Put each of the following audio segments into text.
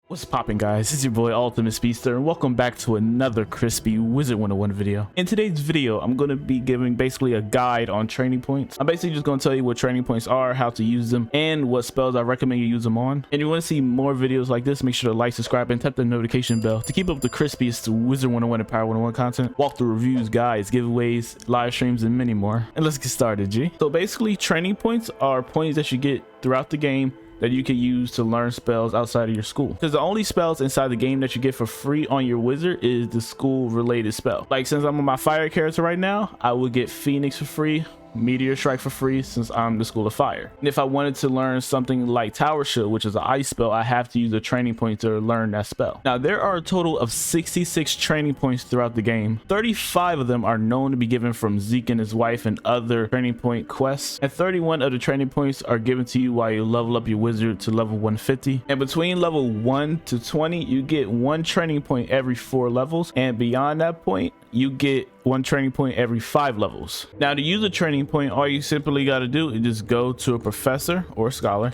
What's poppin', guys? It's your boy UltimateSpeedster and welcome back to another crispy Wizard101 video. In today's video, I'm going to be giving basically a guide on training points. I'm basically just going to tell you what training points are, how to use them, and what spells I recommend you use them on. And if you want to see more videos like this, make sure to like, subscribe, and tap the notification bell to keep up the crispiest Wizard101 and Power 101 content, walkthrough reviews, guides, giveaways, live streams, and many more. And let's get started, G. So basically, training points are points that you get throughout the game that you can use to learn spells outside of your school, because the only spells inside the game that you get for free on your wizard is the school related spell. Like, since I'm on my fire character right now, I would get Phoenix for free, Meteor Strike for free, since I'm the school of fire. And if I wanted to learn something like Tower Shield, which is an ice spell, I have to use a training point to learn that spell. Now, there are a total of 66 training points throughout the game. 35 of them are known to be given from Zeke and his wife and other training point quests, and 31 of the training points are given to you while you level up your wizard to level 150. And between level 1 to 20, you get one training point every 4 levels, and beyond that point, you get one training point every 5 levels. Now, to use a training point, all you simply got to do is just go to a professor or a scholar,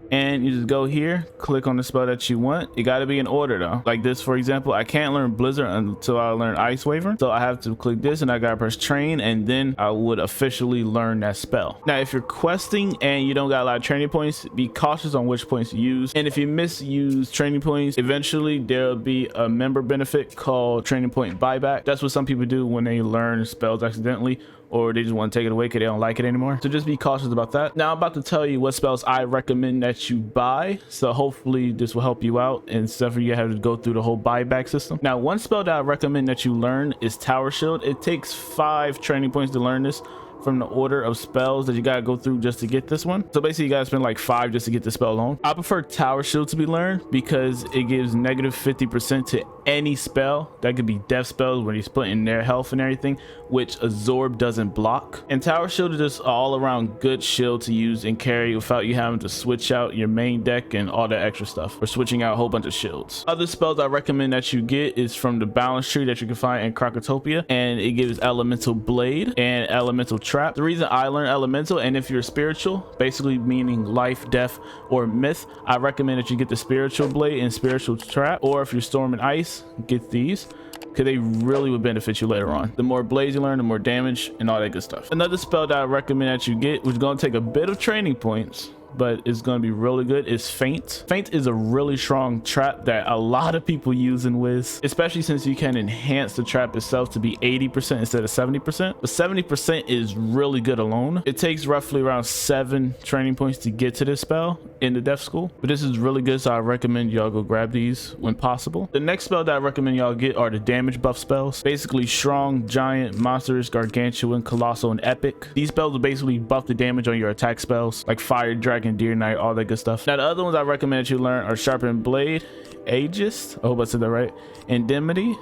and you just go here, click on the spell that you want. It got to be in order though. Like this, for example, I can't learn Blizzard until I learn Ice Wyvern, so I have to click this and I gotta press train, and then I would officially learn that spell. Now, if you're questing and you don't got a lot of training points, be cautious on which points to use, and if you misuse training points, eventually there'll be a member benefit called training point buyback. That's what some people do when they learn spells accidentally, or they just want to take it away because they don't like it anymore. So just be cautious about that. Now, I'm about to tell you what spells I recommend that you buy, so hopefully this will help you out instead of you have to go through the whole buyback system. Now, one spell that I recommend that you learn is Tower Shield. It takes 5 training points to learn this from the order of spells that you gotta go through just to get this one. So basically, you gotta spend like 5 just to get the spell alone. I prefer Tower Shield to be learned because it gives negative 50% to any spell. That could be death spells when you're splitting their health and everything, which Absorb doesn't block. And Tower Shield is just all around good shield to use and carry without you having to switch out your main deck and all that extra stuff, or switching out a whole bunch of shields. Other spells I recommend that you get is from the balance tree that you can find in Krakatopia, and it gives Elemental Blade and Elemental Trap. The reason I learned Elemental, and if you're spiritual, basically meaning life, death, or myth, I recommend that you get the Spiritual Blade and Spiritual Trap, or if you're Storm and Ice, get these, because they really would benefit you later on. The more blades you learn, the more damage and all that good stuff. Another spell that I recommend that you get, which is going to take a bit of training points, but it's going to be really good, is Feint. Feint is a really strong trap that a lot of people use in Wiz, especially since you can enhance the trap itself to be 80% instead of 70%. But 70% is really good alone. It takes roughly around 7 training points to get to this spell in the death school, but this is really good, so I recommend y'all go grab these when possible. The next spell that I recommend y'all get are the damage buff spells. Basically, Strong, Giant, Monstrous, Gargantuan, Colossal, and Epic. These spells will basically buff the damage on your attack spells like Fire, Dragon, Deer Knight, all that good stuff. Now, the other ones I recommend that you learn are Sharpened Blade, Aegis, I hope I said that right, Indemnity,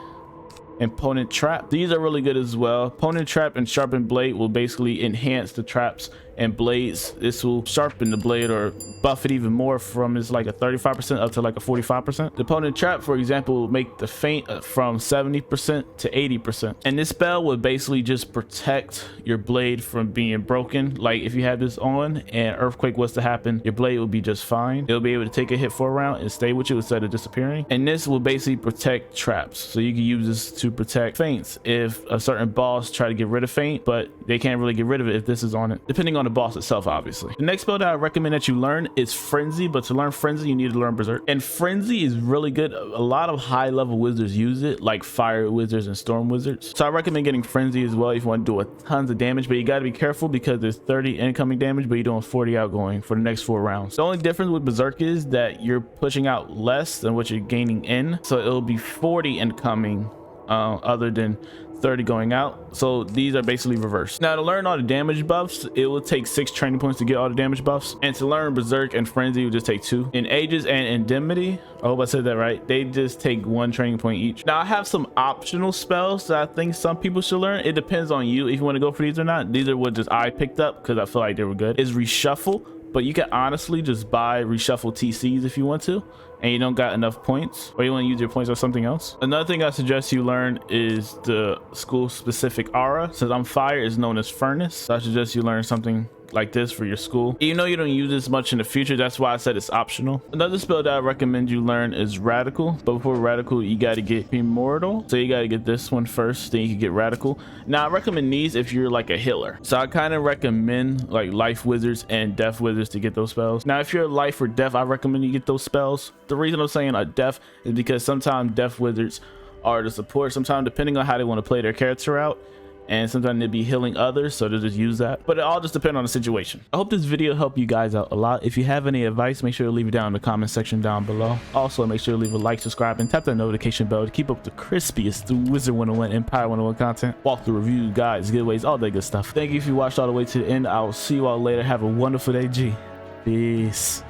and Opponent Trap. These are really good as well. Opponent Trap and Sharpened Blade will basically enhance the traps and blades. This will sharpen the blade or buff it even more from it's like a 35% up to like a 45%. The Opponent Trap, for example, will make the feint from 70% to 80%. And this spell would basically just protect your blade from being broken. Like if you had this on and Earthquake was to happen, your blade will be just fine. It'll be able to take a hit for a round and stay with you instead of disappearing. And this will basically protect traps. So you can use this to protect feints if a certain boss try to get rid of feint, but they can't really get rid of it if this is on it, depending on the boss itself, obviously. The next spell that I recommend that you learn is Frenzy, but to learn Frenzy, you need to learn Berserk. And Frenzy is really good. A lot of high level wizards use it, like Fire Wizards and Storm Wizards. So I recommend getting Frenzy as well if you want to do a tons of damage, but you got to be careful because there's 30 incoming damage, but you're doing 40 outgoing for the next 4 rounds. The only difference with Berserk is that you're pushing out less than what you're gaining in, so it'll be 40 incoming other than 30 going out. So these are basically reversed. Now, to learn all the damage buffs, it will take 6 training points to get all the damage buffs, and to learn Berserk and Frenzy will just take 2. In Aegis and Indemnity, I hope I said that right, they just take 1 training point each. Now, I have some optional spells that I think some people should learn. It depends on you if you want to go for these or not. These are what just I picked up because I feel like they were good. Is Reshuffle, but you can honestly just buy Reshuffle TCs if you want to, and you don't got enough points, or you want to use your points on something else. Another thing I suggest you learn is the school specific aura. Since I'm fire, is known as Furnace, so I suggest you learn something like this for your school. Even though you don't use this much in the future, that's why I said it's optional. Another spell that I recommend you learn is Radical, but before Radical you got to get Immortal. So you got to get this one first, then you can get Radical. Now I recommend these if you're like a healer. So I kind of recommend like Life Wizards and Death Wizards to get those spells. Now if you're Life or Death, I recommend you get those spells. The reason I'm saying a Death is because sometimes Death Wizards are the support, sometimes depending on how they want to play their character out, and sometimes they'll be healing others, so they'll just use that. But it all just depends on the situation. I hope this video helped you guys out a lot. If you have any advice, make sure to leave it down in the comment section down below. Also make sure to leave a like, subscribe, and tap that notification bell to keep up the crispiest through Wizard101 Empire 101 content, walkthrough reviews, guides, giveaways, all that good stuff. Thank you if you watched all the way to the end. I'll see you all later. Have a wonderful day. Peace.